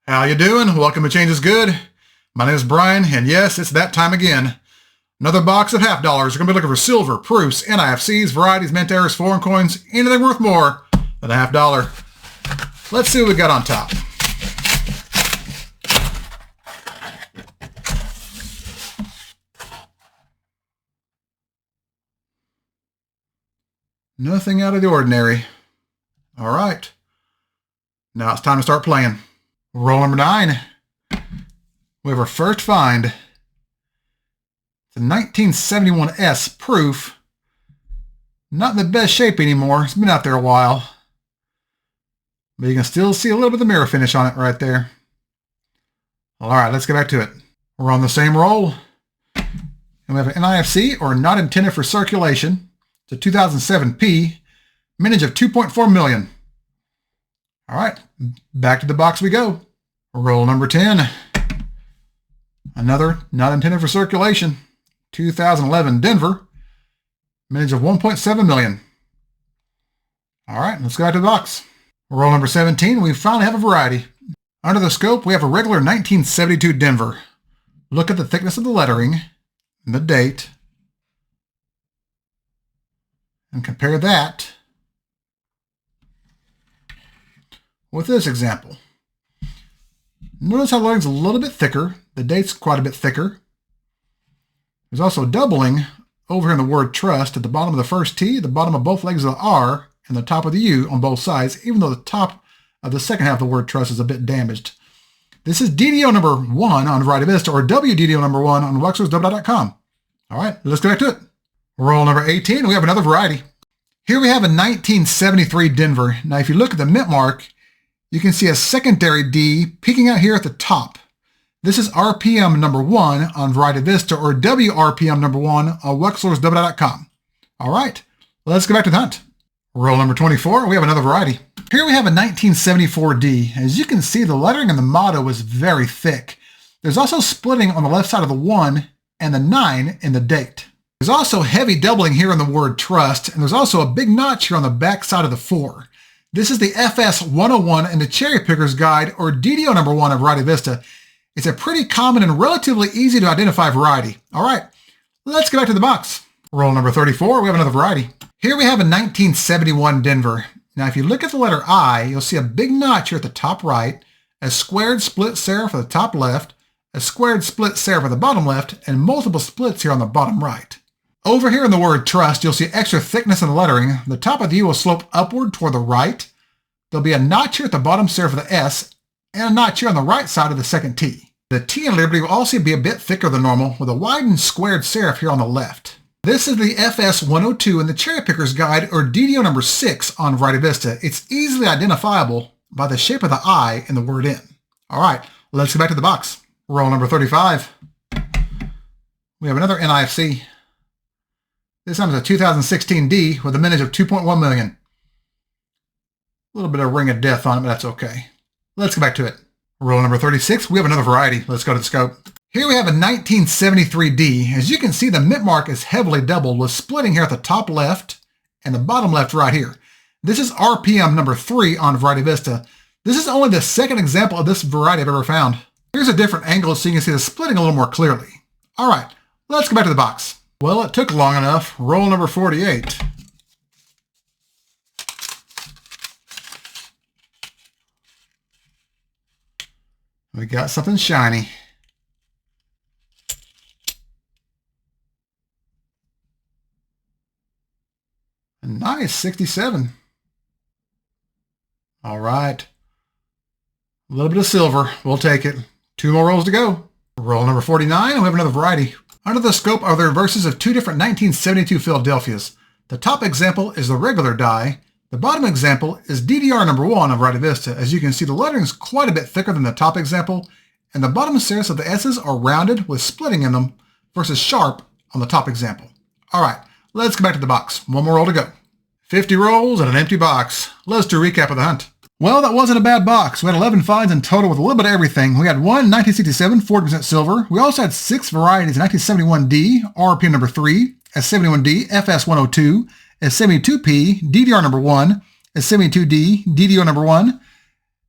How you doing? Welcome to Change is Good. My name is Brian, and yes, it's that time again. Another box of half dollars. We're going to be looking for silver, proofs, NIFCs, varieties, mint errors, foreign coins, anything worth more than a half dollar. Let's see what we got on top. Nothing out of the ordinary. All right. Now it's time to start playing. Roll number 9. We have our first find. It's a 1971S proof. Not in the best shape anymore. It's been out there a while. But you can still see a little bit of the mirror finish on it right there. All right, let's get back to it. We're on the same roll. And we have an NIFC, or not intended for circulation. It's a 2007 P. Mintage of 2.4 million. All right, back to the box we go. Roll number 10. Another not intended for circulation. 2011 Denver. Mintage of 1.7 million. All right, let's go back to the box. Roll number 17. We finally have a variety. Under the scope, we have a regular 1972 Denver. Look at the thickness of the lettering and the date. And compare that with this example. Notice how the lettering's a little bit thicker. The date's quite a bit thicker. There's also doubling over here in the word trust at the bottom of the first T, the bottom of both legs of the R, and the top of the U on both sides, even though the top of the second half of the word trust is a bit damaged. This is DDO number 1 on varieties, or WDDO number 1 on wexlersw.com. All right, let's get back to it. Roll number 18, we have another variety. Here we have a 1973 Denver. Now, if you look at the mint mark, you can see a secondary D peeking out here at the top. This is RPM number 1 on Variety Vista, or WRPM number 1 on wexlersw.com. All right, let's go back to the hunt. Roll number 24, we have another variety. Here we have a 1974 D. As you can see, the lettering in the motto is very thick. There's also splitting on the left side of the 1 and the 9 in the date. There's also heavy doubling here in the word trust, and there's also a big notch here on the back side of the 4. This is the FS 101 in the Cherry Picker's Guide, or DDO number 1 of Variety Vista. It's a pretty common and relatively easy to identify variety. All right, let's get back to the box. Roll number 34, we have another variety. Here we have a 1971 Denver. Now, if you look at the letter I, you'll see a big notch here at the top right, a squared split serif at the top left, a squared split serif at the bottom left, and multiple splits here on the bottom right. Over here in the word trust, you'll see extra thickness in the lettering. The top of the U will slope upward toward the right. There'll be a notch here at the bottom serif of the S, and a notch here on the right side of the second T. The T in Liberty will also be a bit thicker than normal, with a widened squared serif here on the left. This is the FS 102 in the Cherry Picker's Guide, or DDO number 6 on Variety Vista. It's easily identifiable by the shape of the I in the word in. All right, let's get back to the box. Roll number 35. We have another NIFC. This time is a 2016 D with a mintage of 2.1 million. A little bit of ring of death on it, but that's okay. Let's get back to it. Roll number 36, we have another variety. Let's go to the scope. Here we have a 1973 D. As you can see, the mint mark is heavily doubled with splitting here at the top left and the bottom left right here. This is RPM number 3 on Variety Vista. This is only the second example of this variety I've ever found. Here's a different angle so you can see the splitting a little more clearly. All right, let's go back to the box. Well, it took long enough. Roll number 48. We got something shiny. A nice 67. All right. A little bit of silver. We'll take it. 2 more rolls to go. Roll number 49. We have another variety. Under the scope are the reverses of 2 different 1972 Philadelphias. The top example is the regular die. The bottom example is DDR number 1 of Variety Vista. As you can see, the lettering is quite a bit thicker than the top example, and the bottom serifs of the S's are rounded with splitting in them versus sharp on the top example. All right, let's go back to the box. 1 more roll to go. 50 rolls and an empty box. Let's do a recap of the hunt. Well, that wasn't a bad box. We had 11 finds in total with a little bit of everything. We had 1 1967 40% silver. We also had 6 varieties: 1971D, RPM number 3, S71D, FS102, S72P, DDR number 1, S72D, DDO number 1,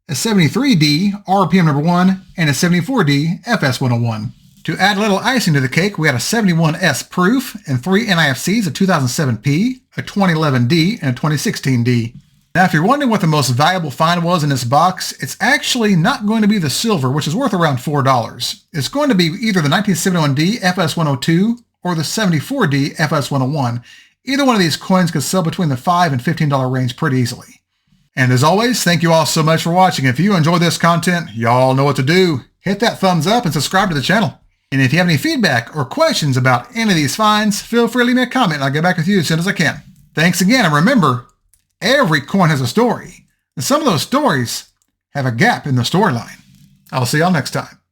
a 73D RPM number 1, and a 74D FS101. To add a little icing to the cake, we had a 71S proof and 3 NIFCs, a 2007P, a 2011D, and a 2016D. Now, if you're wondering what the most valuable find was in this box, it's actually not going to be the silver, which is worth around $4. It's going to be either the 1971D FS102 or the 74D FS101. Either one of these coins could sell between the $5 and $15 range pretty easily. And as always, thank you all so much for watching. If you enjoyed this content, y'all know what to do. Hit that thumbs up and subscribe to the channel. And if you have any feedback or questions about any of these finds, feel free to leave me a comment and I'll get back with you as soon as I can. Thanks again, and remember, every coin has a story, and some of those stories have a gap in the storyline. I'll see y'all next time.